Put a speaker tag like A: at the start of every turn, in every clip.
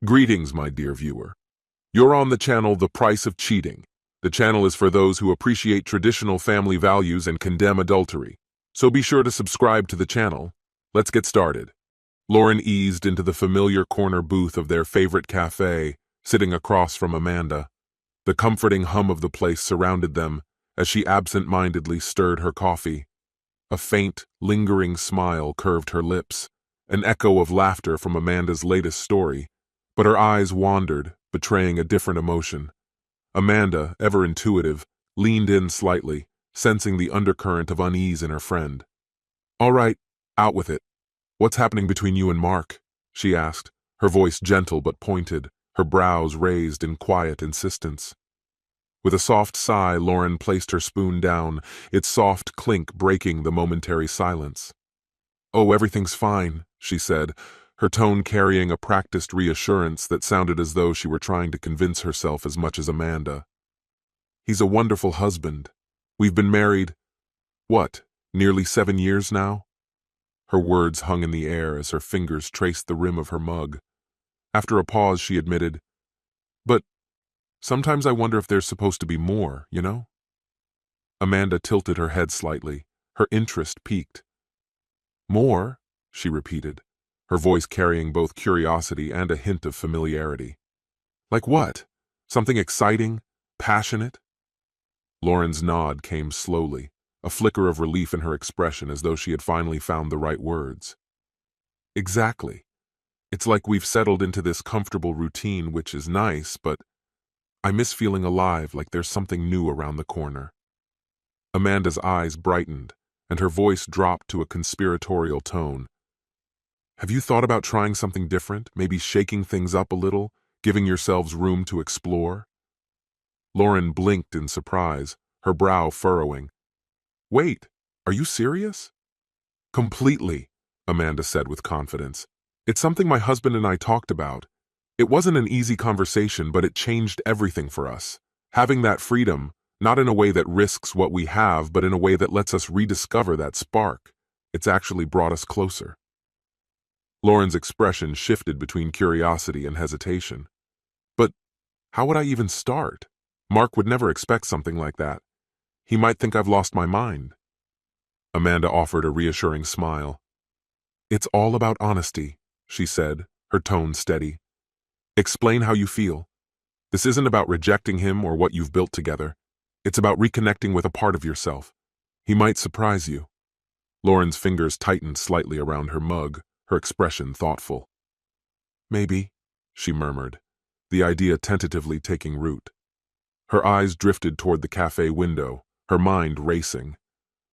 A: Greetings, my dear viewer. You're on the channel The Price of Cheating. The channel is for those who appreciate traditional family values and condemn adultery. So be sure to subscribe to the channel. Let's get started. Lauren eased into the familiar corner booth of their favorite cafe, sitting across from Amanda. The comforting hum of the place surrounded them as she absent-mindedly stirred her coffee. A faint, lingering smile curved her lips, an echo of laughter from Amanda's latest story. But her eyes wandered, betraying a different emotion. Amanda, ever intuitive, leaned in slightly, sensing the undercurrent of unease in her friend. "All right, out with it. What's happening between you and Mark?" she asked, her voice gentle but pointed, her brows raised in quiet insistence. With a soft sigh, Lauren placed her spoon down, its soft clink breaking the momentary silence. "Oh, everything's fine," she said, her tone carrying a practiced reassurance that sounded as though she were trying to convince herself as much as Amanda. "He's a wonderful husband. We've been married, what, nearly 7 years now?" Her words hung in the air as her fingers traced the rim of her mug. After a pause, she admitted, "But sometimes I wonder if there's supposed to be more, you know?" Amanda tilted her head slightly, her interest piqued. "More?" she repeated, her voice carrying both curiosity and a hint of familiarity. "Like what? Something exciting? Passionate?" Lauren's nod came slowly, a flicker of relief in her expression as though she had finally found the right words. "Exactly. It's like we've settled into this comfortable routine, which is nice, but I miss feeling alive, like there's something new around the corner." Amanda's eyes brightened, and her voice dropped to a conspiratorial tone. "Have you thought about trying something different, maybe shaking things up a little, giving yourselves room to explore?" Lauren blinked in surprise, her brow furrowing. "Wait, are you serious?" "Completely," Amanda said with confidence. "It's something my husband and I talked about. It wasn't an easy conversation, but it changed everything for us. Having that freedom, not in a way that risks what we have, but in a way that lets us rediscover that spark. It's actually brought us closer." Lauren's expression shifted between curiosity and hesitation. "But how would I even start? Mark would never expect something like that. He might think I've lost my mind." Amanda offered a reassuring smile. "It's all about honesty," she said, her tone steady. "Explain how you feel. This isn't about rejecting him or what you've built together. It's about reconnecting with a part of yourself. He might surprise you." Lauren's fingers tightened slightly around her mug, her expression thoughtful. "Maybe," she murmured, the idea tentatively taking root. Her eyes drifted toward the cafe window, her mind racing.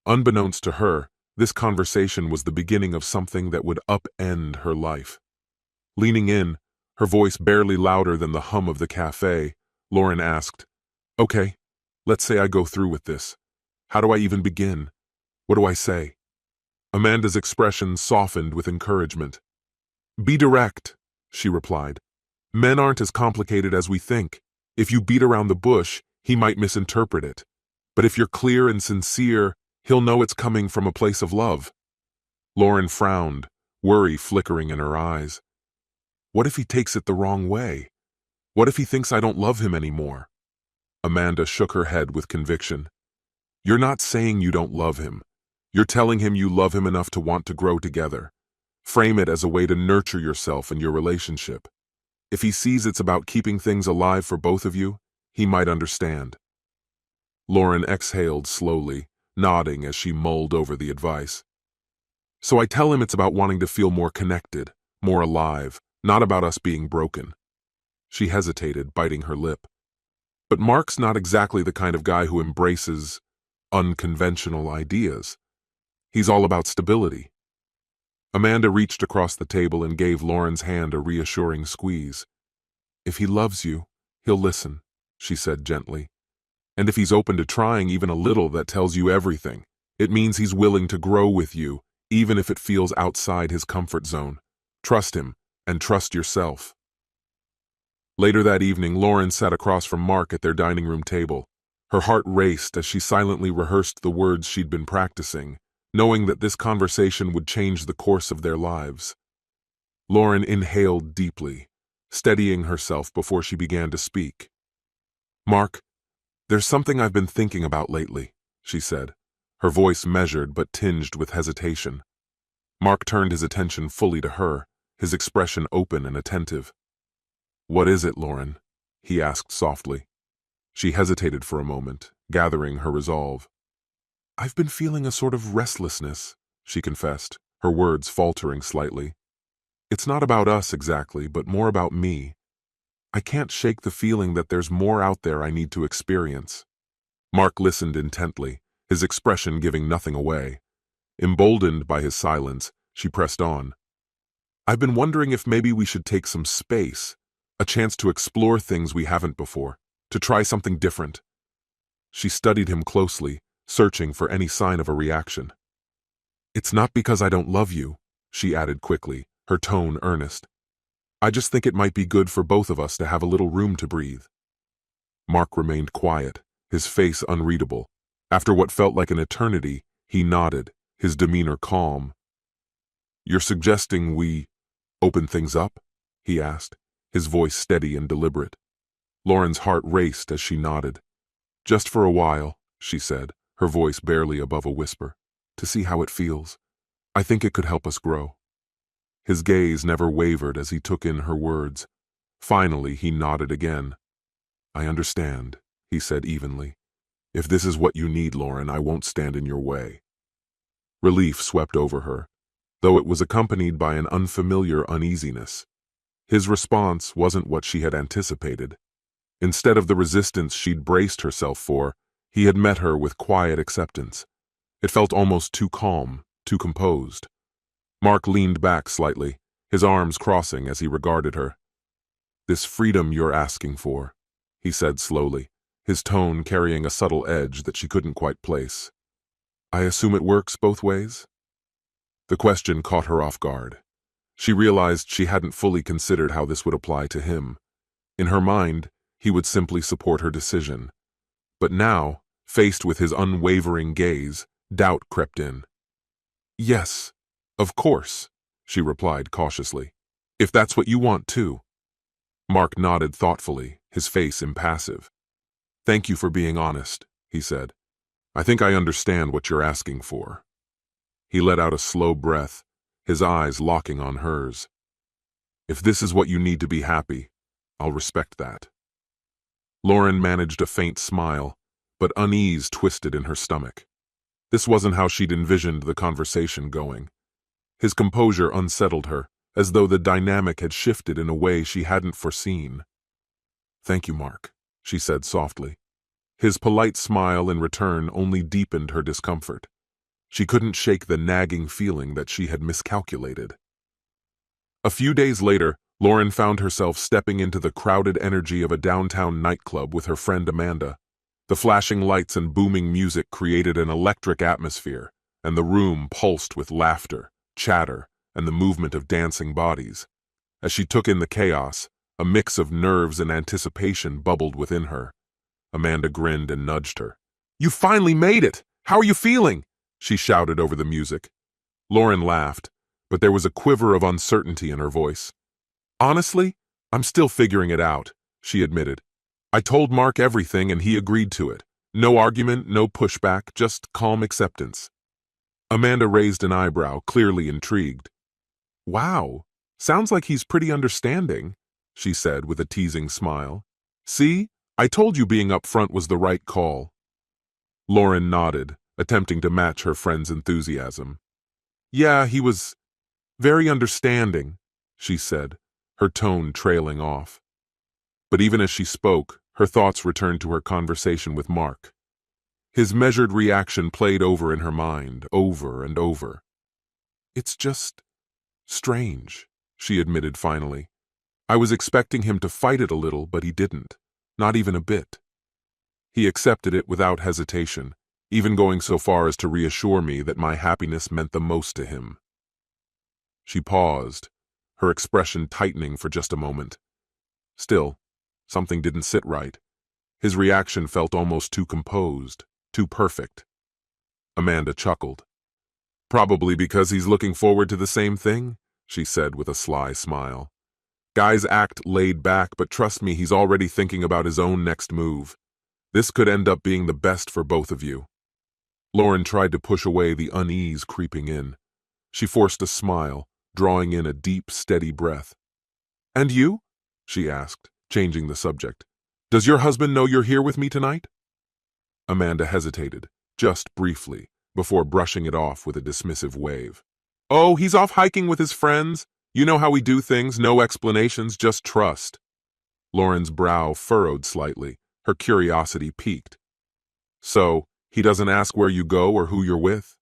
A: Unbeknownst to her, this conversation was the beginning of something that would upend her life. Leaning in, her voice barely louder than the hum of the cafe, Lauren asked, "Okay, let's say I go through with this. How do I even begin? What do I say?" Amanda's expression softened with encouragement. "Be direct," she replied. "Men aren't as complicated as we think. If you beat around the bush, he might misinterpret it. But if you're clear and sincere, he'll know it's coming from a place of love." Lauren frowned, worry flickering in her eyes. "What if he takes it the wrong way? What if he thinks I don't love him anymore?" Amanda shook her head with conviction. "You're not saying you don't love him. You're telling him you love him enough to want to grow together. Frame it as a way to nurture yourself and your relationship. If he sees it's about keeping things alive for both of you, he might understand." Lauren exhaled slowly, nodding as she mulled over the advice. "So I tell him it's about wanting to feel more connected, more alive, not about us being broken." She hesitated, biting her lip. "But Mark's not exactly the kind of guy who embraces unconventional ideas. He's all about stability." Amanda reached across the table and gave Lauren's hand a reassuring squeeze. "If he loves you, he'll listen," she said gently. "And if he's open to trying even a little, that tells you everything. It means he's willing to grow with you, even if it feels outside his comfort zone. Trust him, and trust yourself." Later that evening, Lauren sat across from Mark at their dining room table. Her heart raced as she silently rehearsed the words she'd been practicing, knowing that this conversation would change the course of their lives. Lauren inhaled deeply, steadying herself before she began to speak. "Mark, there's something I've been thinking about lately," she said, her voice measured but tinged with hesitation. Mark turned his attention fully to her, his expression open and attentive. "What is it, Lauren?" he asked softly. She hesitated for a moment, gathering her resolve. "I've been feeling a sort of restlessness," she confessed, her words faltering slightly. "It's not about us exactly, but more about me. I can't shake the feeling that there's more out there I need to experience." Mark listened intently, his expression giving nothing away. Emboldened by his silence, she pressed on. "I've been wondering if maybe we should take some space, a chance to explore things we haven't before, to try something different." She studied him closely, searching for any sign of a reaction. "It's not because I don't love you," she added quickly, her tone earnest. "I just think it might be good for both of us to have a little room to breathe." Mark remained quiet, his face unreadable. After what felt like an eternity, he nodded, his demeanor calm. "You're suggesting we open things up?" he asked, his voice steady and deliberate. Lauren's heart raced as she nodded. "Just for a while," she said, her voice barely above a whisper, "to see how it feels. I think it could help us grow." His gaze never wavered as he took in her words. Finally, he nodded again. "I understand," he said evenly. "If this is what you need, Lauren, I won't stand in your way." Relief swept over her, though it was accompanied by an unfamiliar uneasiness. His response wasn't what she had anticipated. Instead of the resistance she'd braced herself for, he had met her with quiet acceptance. It felt almost too calm, too composed. Mark leaned back slightly, his arms crossing as he regarded her. "This freedom you're asking for," he said slowly, his tone carrying a subtle edge that she couldn't quite place. "I assume it works both ways?" The question caught her off guard. She realized she hadn't fully considered how this would apply to him. In her mind, he would simply support her decision. But now, faced with his unwavering gaze, doubt crept in. "Yes, of course," she replied cautiously. "If that's what you want too." Mark nodded thoughtfully, his face impassive. "Thank you for being honest," he said. "I think I understand what you're asking for." He let out a slow breath, his eyes locking on hers. "If this is what you need to be happy, I'll respect that." Lauren managed a faint smile, but unease twisted in her stomach. This wasn't how she'd envisioned the conversation going. His composure unsettled her, as though the dynamic had shifted in a way she hadn't foreseen. "Thank you, Mark," she said softly. His polite smile in return only deepened her discomfort. She couldn't shake the nagging feeling that she had miscalculated. A few days later, Lauren found herself stepping into the crowded energy of a downtown nightclub with her friend Amanda. The flashing lights and booming music created an electric atmosphere, and the room pulsed with laughter, chatter, and the movement of dancing bodies. As she took in the chaos, a mix of nerves and anticipation bubbled within her. Amanda grinned and nudged her. "You finally made it! How are you feeling?" she shouted over the music. Lauren laughed, but there was a quiver of uncertainty in her voice. "Honestly, I'm still figuring it out," she admitted. "I told Mark everything and he agreed to it. No argument, no pushback, just calm acceptance." Amanda raised an eyebrow, clearly intrigued. "Wow, sounds like he's pretty understanding," she said with a teasing smile. "See, I told you being upfront was the right call." Lauren nodded, attempting to match her friend's enthusiasm. "Yeah, he was very understanding," she said, her tone trailing off. But even as she spoke, her thoughts returned to her conversation with Mark. His measured reaction played over in her mind, over and over. "It's just strange," she admitted finally. "I was expecting him to fight it a little, but he didn't. Not even a bit. He accepted it without hesitation, even going so far as to reassure me that my happiness meant the most to him." She paused, her expression tightening for just a moment. Still, something didn't sit right. His reaction felt almost too composed, too perfect. Amanda chuckled. "Probably because he's looking forward to the same thing," she said with a sly smile. Guys act laid back, but trust me, he's already thinking about his own next move. This could end up being the best for both of you. Lauren tried to push away the unease creeping in. She forced a smile, drawing in a deep, steady breath. "And you?" she asked, changing the subject. "Does your husband know you're here with me tonight?" Amanda hesitated, just briefly, before brushing it off with a dismissive wave. "Oh, he's off hiking with his friends. You know how we do things, no explanations, just trust." Lauren's brow furrowed slightly, her curiosity piqued. "So, he doesn't ask where you go or who you're with?"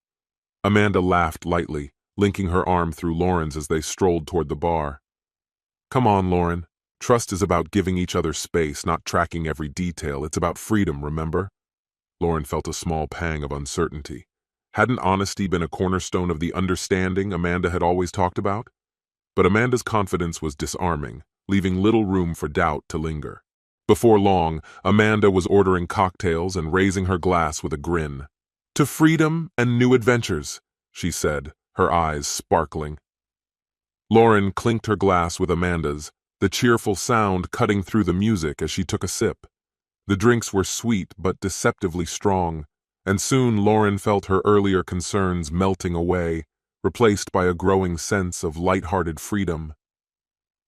A: Amanda laughed lightly, linking her arm through Lauren's as they strolled toward the bar. "Come on, Lauren. Trust is about giving each other space, not tracking every detail. It's about freedom, remember?" Lauren felt a small pang of uncertainty. Hadn't honesty been a cornerstone of the understanding Amanda had always talked about? But Amanda's confidence was disarming, leaving little room for doubt to linger. Before long, Amanda was ordering cocktails and raising her glass with a grin. "To freedom and new adventures," she said, her eyes sparkling. Lauren clinked her glass with Amanda's, the cheerful sound cutting through the music as she took a sip. The drinks were sweet but deceptively strong, and soon Lauren felt her earlier concerns melting away, replaced by a growing sense of light-hearted freedom.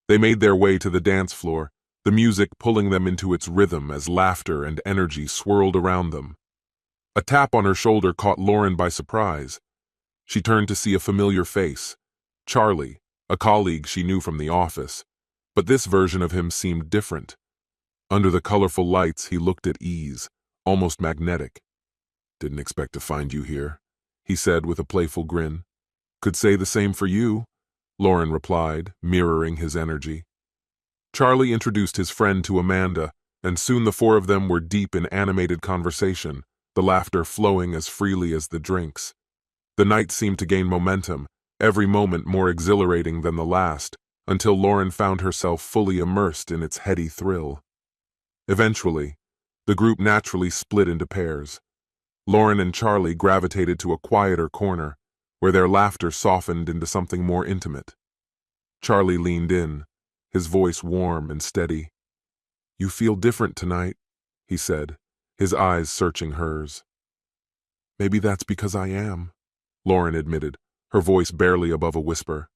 A: They made their way to the dance floor, the music pulling them into its rhythm as laughter and energy swirled around them. A tap on her shoulder caught Lauren by surprise. She turned to see a familiar face, Charlie, a colleague she knew from the office, but this version of him seemed different. Under the colorful lights, he looked at ease, almost magnetic. "Didn't expect to find you here," he said with a playful grin. "Could say the same for you," Lauren replied, mirroring his energy. Charlie introduced his friend to Amanda, and soon the four of them were deep in animated conversation, the laughter flowing as freely as the drinks. The night seemed to gain momentum, every moment more exhilarating than the last, until Lauren found herself fully immersed in its heady thrill. Eventually, the group naturally split into pairs. Lauren and Charlie gravitated to a quieter corner, where their laughter softened into something more intimate. Charlie leaned in, his voice warm and steady. "You feel different tonight," he said, his eyes searching hers. "Maybe that's because I am," Lauren admitted, her voice barely above a whisper.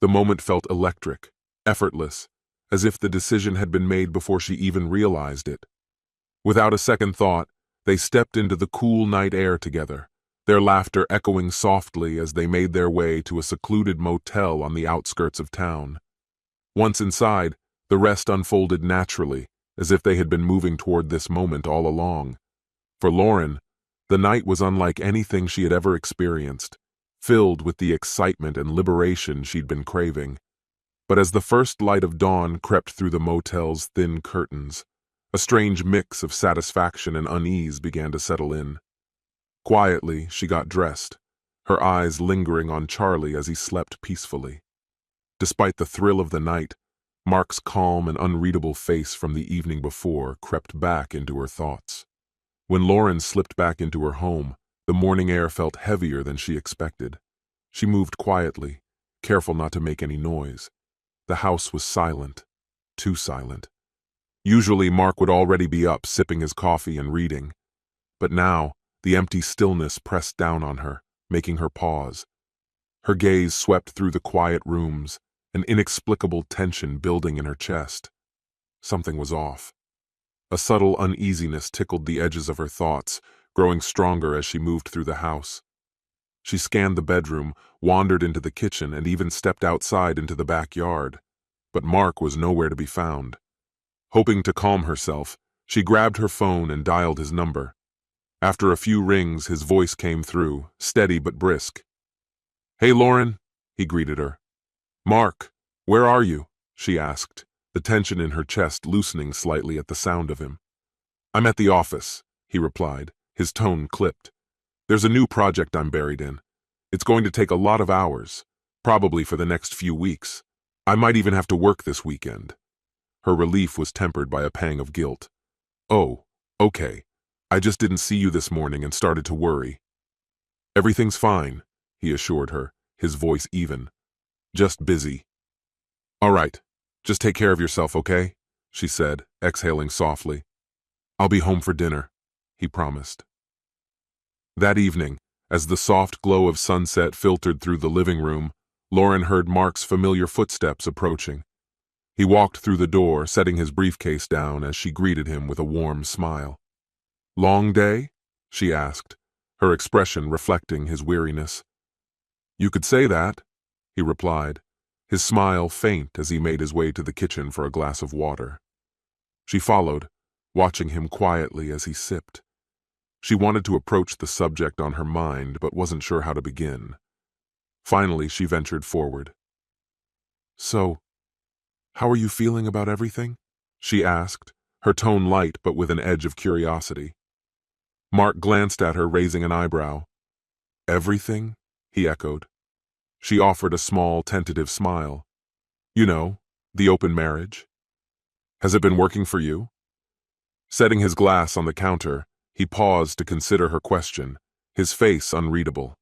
A: The moment felt electric, effortless, as if the decision had been made before she even realized it. Without a second thought, they stepped into the cool night air together, their laughter echoing softly as they made their way to a secluded motel on the outskirts of town. Once inside, the rest unfolded naturally, as if they had been moving toward this moment all along. For Lauren, the night was unlike anything she had ever experienced, filled with the excitement and liberation she'd been craving. But as the first light of dawn crept through the motel's thin curtains, a strange mix of satisfaction and unease began to settle in. Quietly, she got dressed, her eyes lingering on Charlie as he slept peacefully. Despite the thrill of the night, Mark's calm and unreadable face from the evening before crept back into her thoughts. When Lauren slipped back into her home, the morning air felt heavier than she expected. She moved quietly, careful not to make any noise. The house was silent, too silent. Usually Mark would already be up, sipping his coffee and reading. But now, the empty stillness pressed down on her, making her pause. Her gaze swept through the quiet rooms, an inexplicable tension building in her chest. Something was off. A subtle uneasiness tickled the edges of her thoughts, growing stronger as she moved through the house. She scanned the bedroom, wandered into the kitchen, and even stepped outside into the backyard. But Mark was nowhere to be found. Hoping to calm herself, she grabbed her phone and dialed his number. After a few rings, his voice came through, steady but brisk. "Hey, Lauren," he greeted her. "Mark, where are you?" she asked, the tension in her chest loosening slightly at the sound of him. "I'm at the office," he replied, his tone clipped. "There's a new project I'm buried in. It's going to take a lot of hours, probably for the next few weeks. I might even have to work this weekend." Her relief was tempered by a pang of guilt. "Oh, okay. I just didn't see you this morning and started to worry." "Everything's fine," he assured her, his voice even. "Just busy." "All right. Just take care of yourself, okay? She said, exhaling softly. I'll be home for dinner, he promised. That evening, as the soft glow of sunset filtered through the living room, Lauren heard Mark's familiar footsteps approaching. He walked through the door, setting his briefcase down as she greeted him with a warm smile. Long day? She asked, her expression reflecting his weariness. You could say that, he replied, his smile faint as he made his way to the kitchen for a glass of water. She followed, watching him quietly as he sipped. She wanted to approach the subject on her mind, but wasn't sure how to begin. Finally, she ventured forward. So, how are you feeling about everything? She asked, her tone light but with an edge of curiosity. Mark glanced at her, raising an eyebrow. Everything? He echoed. She offered a small, tentative smile. You know, the open marriage. Has it been working for you? Setting his glass on the counter, he paused to consider her question, his face unreadable.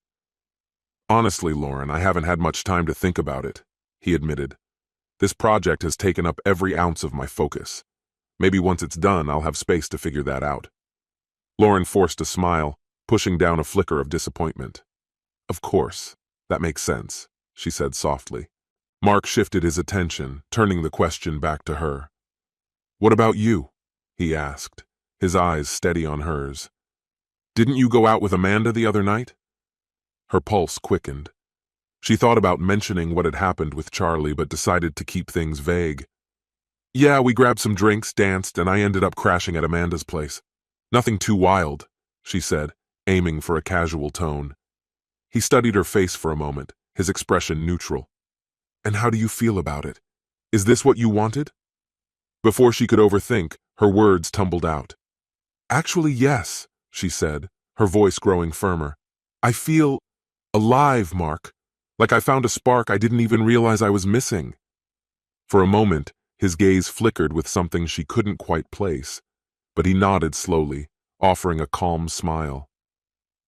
A: Honestly, Lauren, I haven't had much time to think about it, he admitted. This project has taken up every ounce of my focus. Maybe once it's done, I'll have space to figure that out. Lauren forced a smile, pushing down a flicker of disappointment. Of course, that makes sense, she said softly. Mark shifted his attention, turning the question back to her. What about you? He asked, his eyes steady on hers. Didn't you go out with Amanda the other night? Her pulse quickened. She thought about mentioning what had happened with Charlie, but decided to keep things vague. Yeah, we grabbed some drinks, danced, and I ended up crashing at Amanda's place. Nothing too wild, she said, aiming for a casual tone. He studied her face for a moment, his expression neutral. And how do you feel about it? Is this what you wanted? Before she could overthink, her words tumbled out. Actually, yes, she said, her voice growing firmer. I feel alive, Mark. Like I found a spark I didn't even realize I was missing. For a moment, his gaze flickered with something she couldn't quite place, but he nodded slowly, offering a calm smile.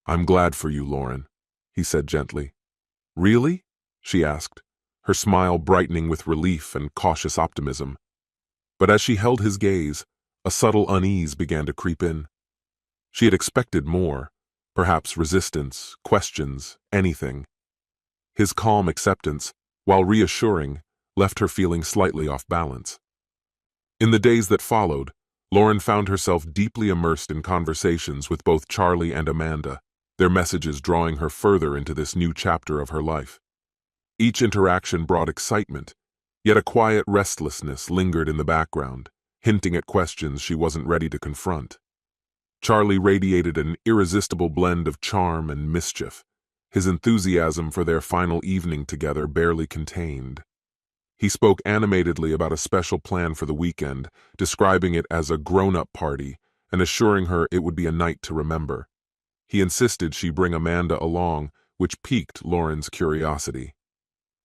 A: I'm glad for you, Lauren, he said gently. Really? She asked, her smile brightening with relief and cautious optimism. But as she held his gaze, a subtle unease began to creep in. She had expected more, perhaps resistance, questions, anything. His calm acceptance, while reassuring, left her feeling slightly off balance. In the days that followed, Lauren found herself deeply immersed in conversations with both Charlie and Amanda, their messages drawing her further into this new chapter of her life. Each interaction brought excitement, yet a quiet restlessness lingered in the background, hinting at questions she wasn't ready to confront. Charlie radiated an irresistible blend of charm and mischief, his enthusiasm for their final evening together barely contained. He spoke animatedly about a special plan for the weekend, describing it as a grown-up party and assuring her it would be a night to remember. He insisted she bring Amanda along, which piqued Lauren's curiosity.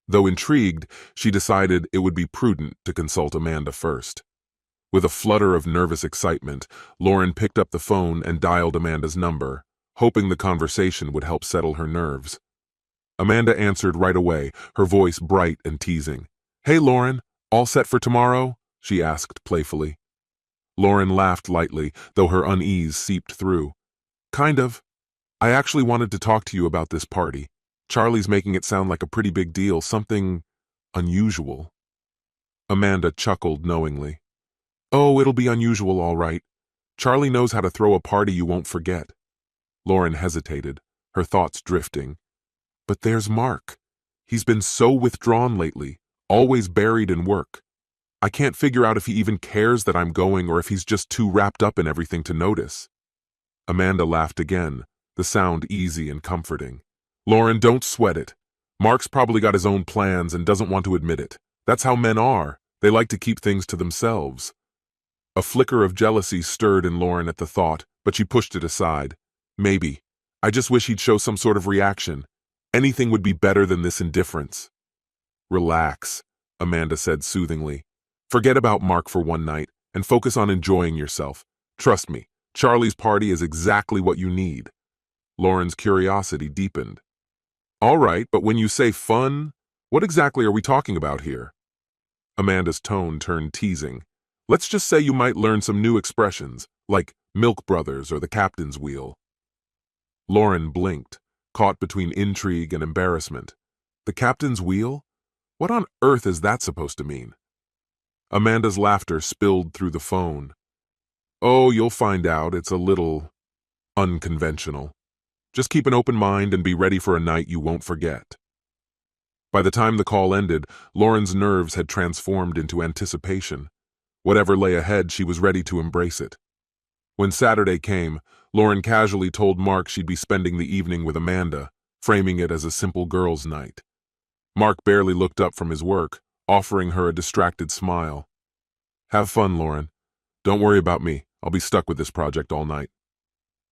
A: Though intrigued, she decided it would be prudent to consult Amanda first. With a flutter of nervous excitement, Lauren picked up the phone and dialed Amanda's number, hoping the conversation would help settle her nerves. Amanda answered right away, her voice bright and teasing. Hey, Lauren, all set for tomorrow? She asked playfully. Lauren laughed lightly, though her unease seeped through. Kind of. I actually wanted to talk to you about this party. Charlie's making it sound like a pretty big deal, something unusual. Amanda chuckled knowingly. Oh, it'll be unusual, all right. Charlie knows how to throw a party you won't forget. Lauren hesitated, her thoughts drifting. But there's Mark. He's been so withdrawn lately, always buried in work. I can't figure out if he even cares that I'm going or if he's just too wrapped up in everything to notice. Amanda laughed again, the sound easy and comforting. Lauren, don't sweat it. Mark's probably got his own plans and doesn't want to admit it. That's how men are. They like to keep things to themselves. A flicker of jealousy stirred in Lauren at the thought, but she pushed it aside. Maybe. I just wish he'd show some sort of reaction. Anything would be better than this indifference. Relax, Amanda said soothingly. Forget about Mark for one night and focus on enjoying yourself. Trust me, Charlie's party is exactly what you need. Lauren's curiosity deepened. All right, but when you say fun, what exactly are we talking about here? Amanda's tone turned teasing. Let's just say you might learn some new expressions, like Milk Brothers or the Captain's Wheel. Lauren blinked, caught between intrigue and embarrassment. The Captain's Wheel? What on earth is that supposed to mean? Amanda's laughter spilled through the phone. Oh, you'll find out. It's a little unconventional. Just keep an open mind and be ready for a night you won't forget. By the time the call ended, Lauren's nerves had transformed into anticipation. Whatever lay ahead, she was ready to embrace it. When Saturday came, Lauren casually told Mark she'd be spending the evening with Amanda, framing it as a simple girls' night. Mark barely looked up from his work, offering her a distracted smile. Have fun, Lauren. Don't worry about me. I'll be stuck with this project all night.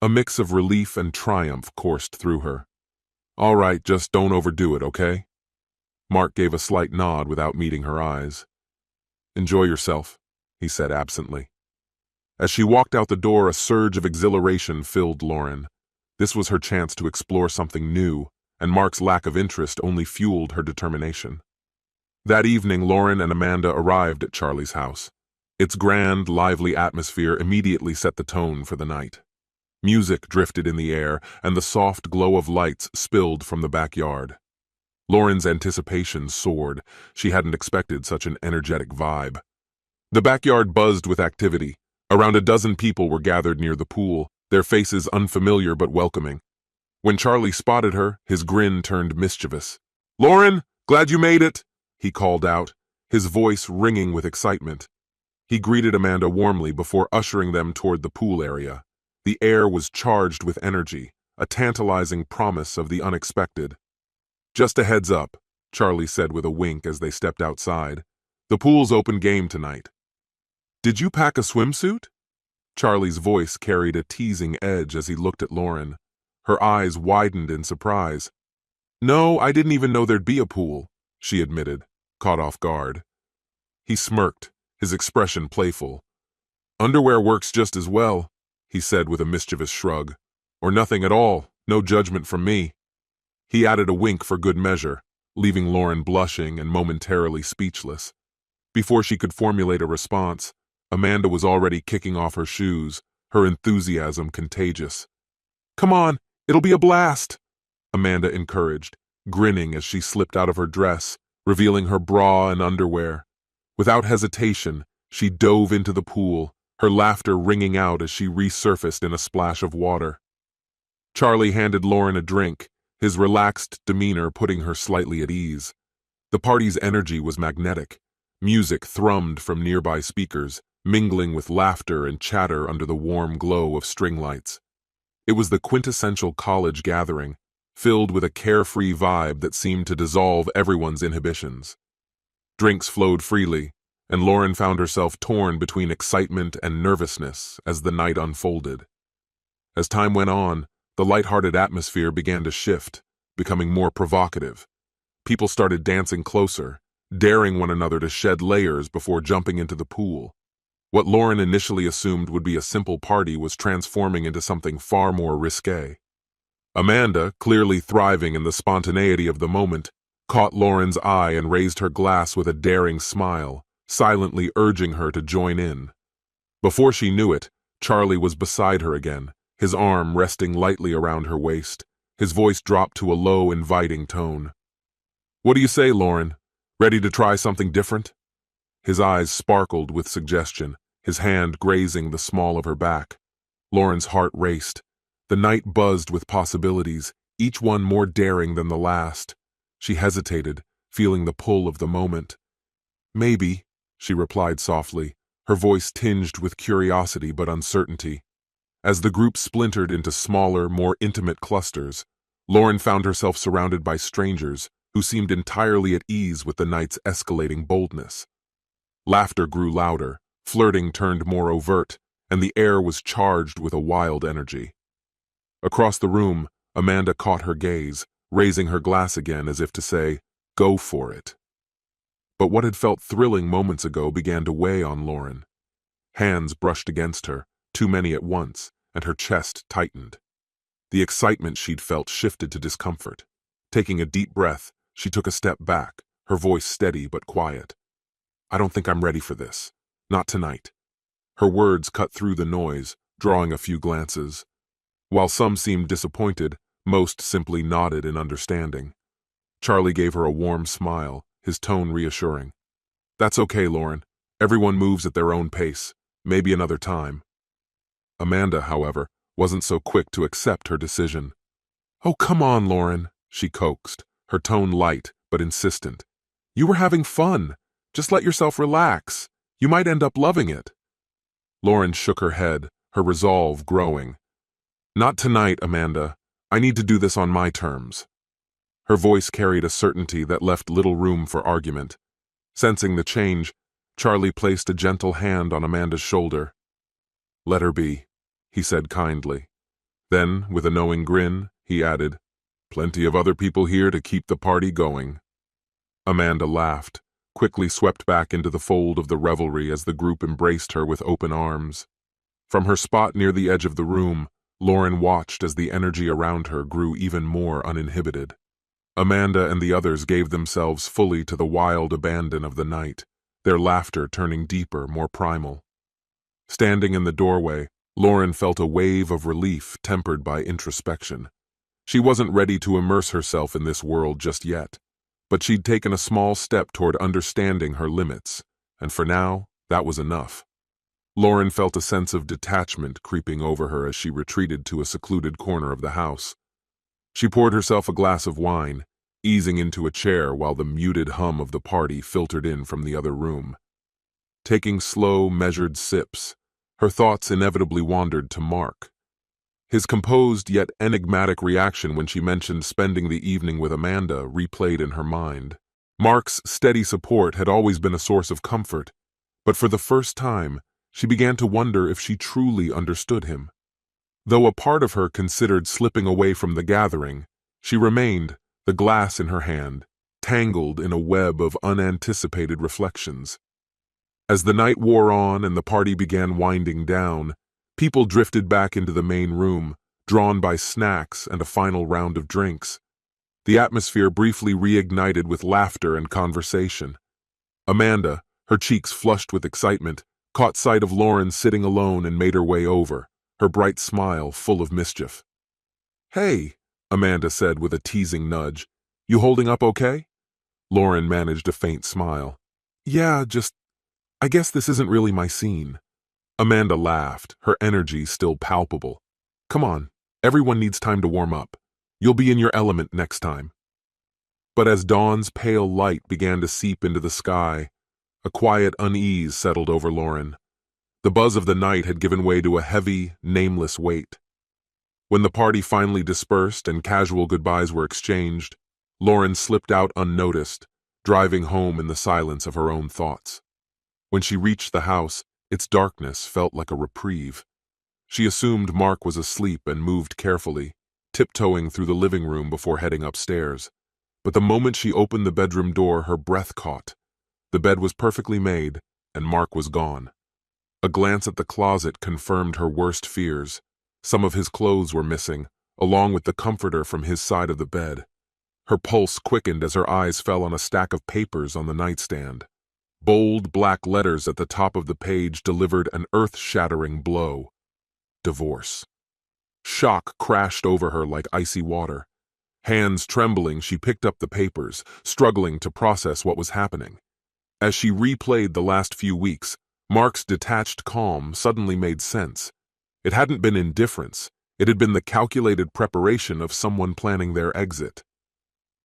A: A mix of relief and triumph coursed through her. All right, just don't overdo it, okay? Mark gave a slight nod without meeting her eyes. Enjoy yourself, he said absently. As she walked out the door, a surge of exhilaration filled Lauren. This was her chance to explore something new, and Mark's lack of interest only fueled her determination. That evening, Lauren and Amanda arrived at Charlie's house. Its grand, lively atmosphere immediately set the tone for the night. Music drifted in the air, and the soft glow of lights spilled from the backyard. Lauren's anticipation soared. She hadn't expected such an energetic vibe. The backyard buzzed with activity. Around a dozen people were gathered near the pool, their faces unfamiliar but welcoming. When Charlie spotted her, his grin turned mischievous. "Lauren, glad you made it," he called out, his voice ringing with excitement. He greeted Amanda warmly before ushering them toward the pool area. The air was charged with energy, a tantalizing promise of the unexpected. "Just a heads up," Charlie said with a wink as they stepped outside. "The pool's open game tonight." "Did you pack a swimsuit?" Charlie's voice carried a teasing edge as he looked at Lauren. Her eyes widened in surprise. "No, I didn't even know there'd be a pool," she admitted, caught off guard. He smirked, his expression playful. "Underwear works just as well," he said with a mischievous shrug. "Or nothing at all, no judgment from me." He added a wink for good measure, leaving Lauren blushing and momentarily speechless. Before she could formulate a response, Amanda was already kicking off her shoes, her enthusiasm contagious. "Come on, it'll be a blast," Amanda encouraged, grinning as she slipped out of her dress, revealing her bra and underwear. Without hesitation, she dove into the pool, her laughter ringing out as she resurfaced in a splash of water. Charlie handed Lauren a drink, his relaxed demeanor putting her slightly at ease. The party's energy was magnetic. Music thrummed from nearby speakers, mingling with laughter and chatter under the warm glow of string lights. It was the quintessential college gathering, filled with a carefree vibe that seemed to dissolve everyone's inhibitions. Drinks flowed freely, and Lauren found herself torn between excitement and nervousness as the night unfolded. As time went on, the lighthearted atmosphere began to shift, becoming more provocative. People started dancing closer, daring one another to shed layers before jumping into the pool. What Lauren initially assumed would be a simple party was transforming into something far more risque. Amanda, clearly thriving in the spontaneity of the moment, caught Lauren's eye and raised her glass with a daring smile, silently urging her to join in. Before she knew it, Charlie was beside her again, his arm resting lightly around her waist. His voice dropped to a low, inviting tone. "What do you say, Lauren? Ready to try something different?" His eyes sparkled with suggestion, his hand grazing the small of her back. Lauren's heart raced. The night buzzed with possibilities, each one more daring than the last. She hesitated, feeling the pull of the moment. "Maybe," she replied softly, her voice tinged with curiosity but uncertainty. As the group splintered into smaller, more intimate clusters, Lauren found herself surrounded by strangers who seemed entirely at ease with the night's escalating boldness. Laughter grew louder, flirting turned more overt, and the air was charged with a wild energy. Across the room, Amanda caught her gaze, raising her glass again as if to say, "Go for it." But what had felt thrilling moments ago began to weigh on Lauren. Hands brushed against her, too many at once, and her chest tightened. The excitement she'd felt shifted to discomfort. Taking a deep breath, she took a step back, her voice steady but quiet. I don't think I'm ready for this. Not tonight." Her words cut through the noise, drawing a few glances. While some seemed disappointed, most simply nodded in understanding. Charlie gave her a warm smile, his tone reassuring. "That's okay, Lauren. Everyone moves at their own pace. Maybe another time." Amanda, however, wasn't so quick to accept her decision. "Oh, come on, Lauren," she coaxed, her tone light but insistent. "You were having fun. Just let yourself relax. You might end up loving it." Lauren shook her head, her resolve growing. "Not tonight, Amanda. I need to do this on my terms." Her voice carried a certainty that left little room for argument. Sensing the change, Charlie placed a gentle hand on Amanda's shoulder. "Let her be," he said kindly. Then, with a knowing grin, he added, "Plenty of other people here to keep the party going." Amanda laughed, quickly swept back into the fold of the revelry as the group embraced her with open arms. From her spot near the edge of the room, Lauren watched as the energy around her grew even more uninhibited. Amanda and the others gave themselves fully to the wild abandon of the night, their laughter turning deeper, more primal. Standing in the doorway, Lauren felt a wave of relief tempered by introspection. She wasn't ready to immerse herself in this world just yet, but she'd taken a small step toward understanding her limits, and for now, that was enough. Lauren felt a sense of detachment creeping over her as she retreated to a secluded corner of the house. She poured herself a glass of wine, easing into a chair while the muted hum of the party filtered in from the other room. Taking slow, measured sips, her thoughts inevitably wandered to Mark. His composed yet enigmatic reaction when she mentioned spending the evening with Amanda replayed in her mind. Mark's steady support had always been a source of comfort, but for the first time, she began to wonder if she truly understood him. Though a part of her considered slipping away from the gathering, she remained, the glass in her hand, tangled in a web of unanticipated reflections. As the night wore on and the party began winding down, people drifted back into the main room, drawn by snacks and a final round of drinks. The atmosphere briefly reignited with laughter and conversation. Amanda, her cheeks flushed with excitement, caught sight of Lauren sitting alone and made her way over, her bright smile full of mischief. "Hey," Amanda said with a teasing nudge. "You holding up okay?" Lauren managed a faint smile. "Yeah, I guess this isn't really my scene." Amanda laughed, her energy still palpable. "Come on, everyone needs time to warm up. You'll be in your element next time." But as dawn's pale light began to seep into the sky, a quiet unease settled over Lauren. The buzz of the night had given way to a heavy, nameless weight. When the party finally dispersed and casual goodbyes were exchanged, Lauren slipped out unnoticed, driving home in the silence of her own thoughts. When she reached the house, its darkness felt like a reprieve. She assumed Mark was asleep and moved carefully, tiptoeing through the living room before heading upstairs. But the moment she opened the bedroom door, her breath caught. The bed was perfectly made, and Mark was gone. A glance at the closet confirmed her worst fears. Some of his clothes were missing, along with the comforter from his side of the bed. Her pulse quickened as her eyes fell on a stack of papers on the nightstand. Bold black letters at the top of the page delivered an earth-shattering blow. Divorce. Shock crashed over her like icy water. Hands trembling, she picked up the papers, struggling to process what was happening. As she replayed the last few weeks, Mark's detached calm suddenly made sense. It hadn't been indifference, it had been the calculated preparation of someone planning their exit.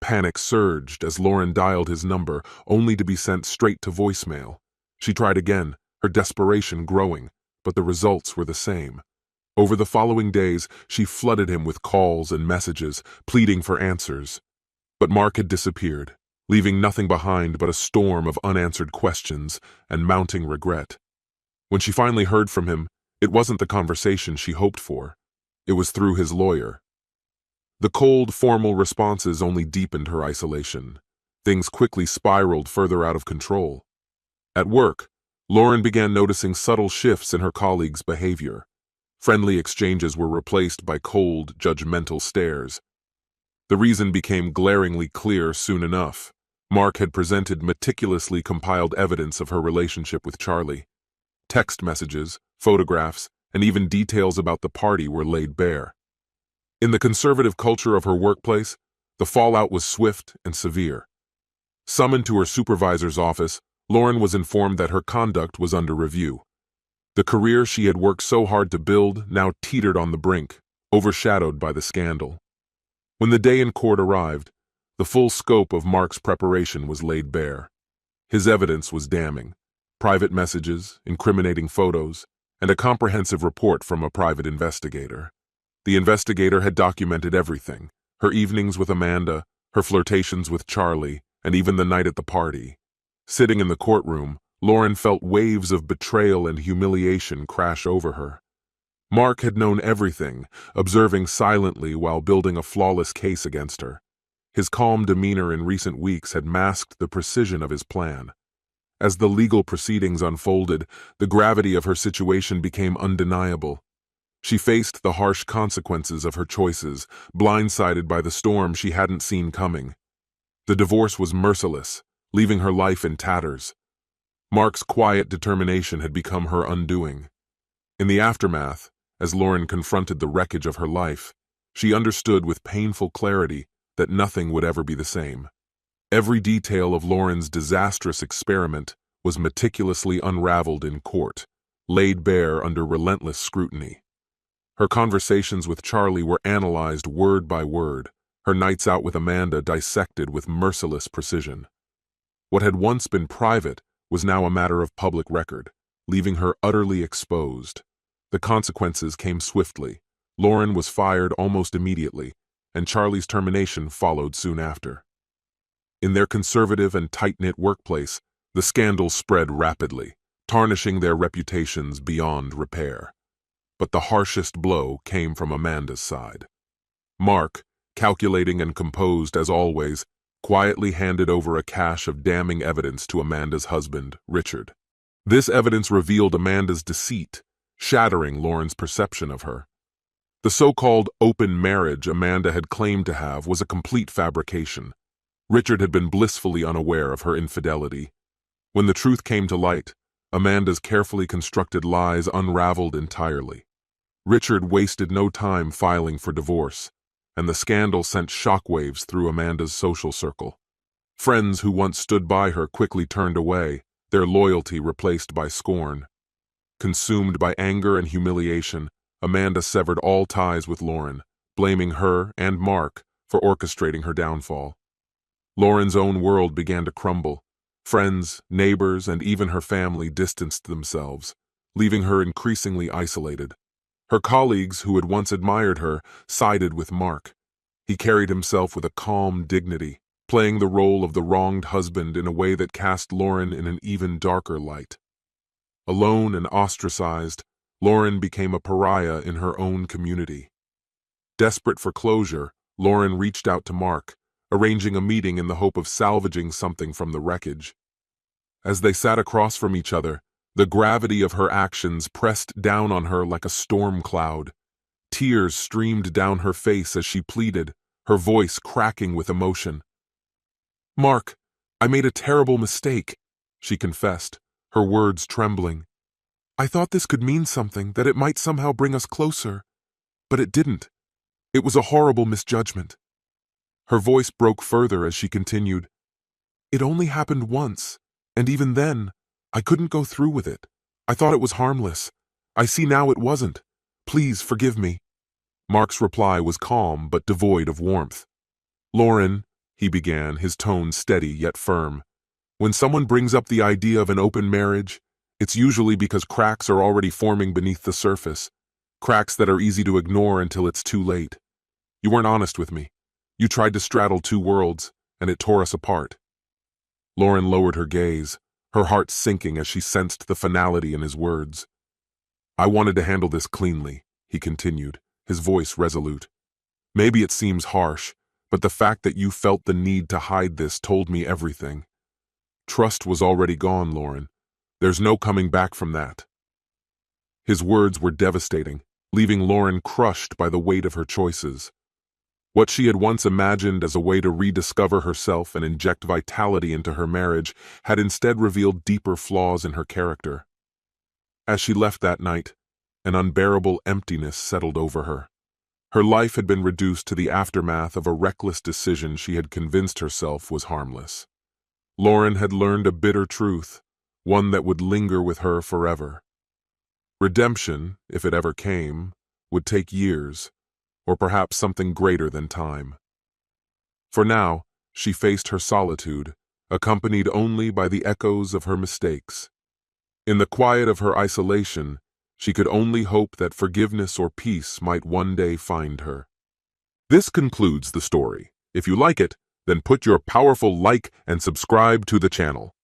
A: Panic surged as Lauren dialed his number, only to be sent straight to voicemail. She tried again, her desperation growing, but the results were the same. Over the following days, she flooded him with calls and messages, pleading for answers. But Mark had disappeared, leaving nothing behind but a storm of unanswered questions and mounting regret. When she finally heard from him, it wasn't the conversation she hoped for. It was through his lawyer. The cold, formal responses only deepened her isolation. Things quickly spiraled further out of control. At work, Lauren began noticing subtle shifts in her colleagues' behavior. Friendly exchanges were replaced by cold, judgmental stares. The reason became glaringly clear soon enough. Mark had presented meticulously compiled evidence of her relationship with Charlie. Text messages, photographs, and even details about the party were laid bare. In the conservative culture of her workplace, the fallout was swift and severe. Summoned to her supervisor's office, Lauren was informed that her conduct was under review. The career she had worked so hard to build now teetered on the brink, overshadowed by the scandal. When the day in court arrived, the full scope of Mark's preparation was laid bare. His evidence was damning: private messages, incriminating photos, and a comprehensive report from a private investigator. The investigator had documented everything: her evenings with Amanda, her flirtations with Charlie, and even the night at the party. Sitting in the courtroom, Lauren felt waves of betrayal and humiliation crash over her. Mark had known everything, observing silently while building a flawless case against her. His calm demeanor in recent weeks had masked the precision of his plan. As the legal proceedings unfolded, the gravity of her situation became undeniable. She faced the harsh consequences of her choices, blindsided by the storm she hadn't seen coming. The divorce was merciless, leaving her life in tatters. Mark's quiet determination had become her undoing. In the aftermath, as Lauren confronted the wreckage of her life, she understood with painful clarity that nothing would ever be the same. Every detail of Lauren's disastrous experiment was meticulously unraveled in court, laid bare under relentless scrutiny. Her conversations with Charlie were analyzed word by word, her nights out with Amanda dissected with merciless precision. What had once been private was now a matter of public record, leaving her utterly exposed. The consequences came swiftly. Lauren was fired almost immediately, and Charlie's termination followed soon after. In their conservative and tight-knit workplace, the scandal spread rapidly, tarnishing their reputations beyond repair. But the harshest blow came from Amanda's side. Mark, calculating and composed as always, quietly handed over a cache of damning evidence to Amanda's husband, Richard. This evidence revealed Amanda's deceit, shattering Lauren's perception of her. The so-called open marriage Amanda had claimed to have was a complete fabrication. Richard had been blissfully unaware of her infidelity. When the truth came to light, Amanda's carefully constructed lies unraveled entirely. Richard wasted no time filing for divorce, and the scandal sent shockwaves through Amanda's social circle. Friends who once stood by her quickly turned away, their loyalty replaced by scorn. Consumed by anger and humiliation, Amanda severed all ties with Lauren, blaming her and Mark for orchestrating her downfall. Lauren's own world began to crumble. Friends, neighbors, and even her family distanced themselves, leaving her increasingly isolated. Her colleagues, who had once admired her, sided with Mark. He carried himself with a calm dignity, playing the role of the wronged husband in a way that cast Lauren in an even darker light. Alone and ostracized, Lauren became a pariah in her own community. Desperate for closure, Lauren reached out to Mark, arranging a meeting in the hope of salvaging something from the wreckage. As they sat across from each other, the gravity of her actions pressed down on her like a storm cloud. Tears streamed down her face as she pleaded, her voice cracking with emotion. "Mark, I made a terrible mistake," she confessed, her words trembling. "I thought this could mean something, that it might somehow bring us closer. But it didn't. It was a horrible misjudgment." Her voice broke further as she continued, "It only happened once, and even then, I couldn't go through with it. I thought it was harmless. I see now it wasn't. Please forgive me." Mark's reply was calm but devoid of warmth. "Lauren," he began, his tone steady yet firm, "when someone brings up the idea of an open marriage, it's usually because cracks are already forming beneath the surface, cracks that are easy to ignore until it's too late. You weren't honest with me. You tried to straddle two worlds, and it tore us apart." Lauren lowered her gaze, her heart sinking as she sensed the finality in his words. "I wanted to handle this cleanly," he continued, his voice resolute. "Maybe it seems harsh, but the fact that you felt the need to hide this told me everything. Trust was already gone, Lauren. There's no coming back from that." His words were devastating, leaving Lauren crushed by the weight of her choices. What she had once imagined as a way to rediscover herself and inject vitality into her marriage had instead revealed deeper flaws in her character. As she left that night, an unbearable emptiness settled over her. Her life had been reduced to the aftermath of a reckless decision she had convinced herself was harmless. Lauren had learned a bitter truth, one that would linger with her forever. Redemption, if it ever came, would take years, or perhaps something greater than time. For now, she faced her solitude, accompanied only by the echoes of her mistakes. In the quiet of her isolation, she could only hope that forgiveness or peace might one day find her. This concludes the story. If you like it, then put your powerful like and subscribe to the channel.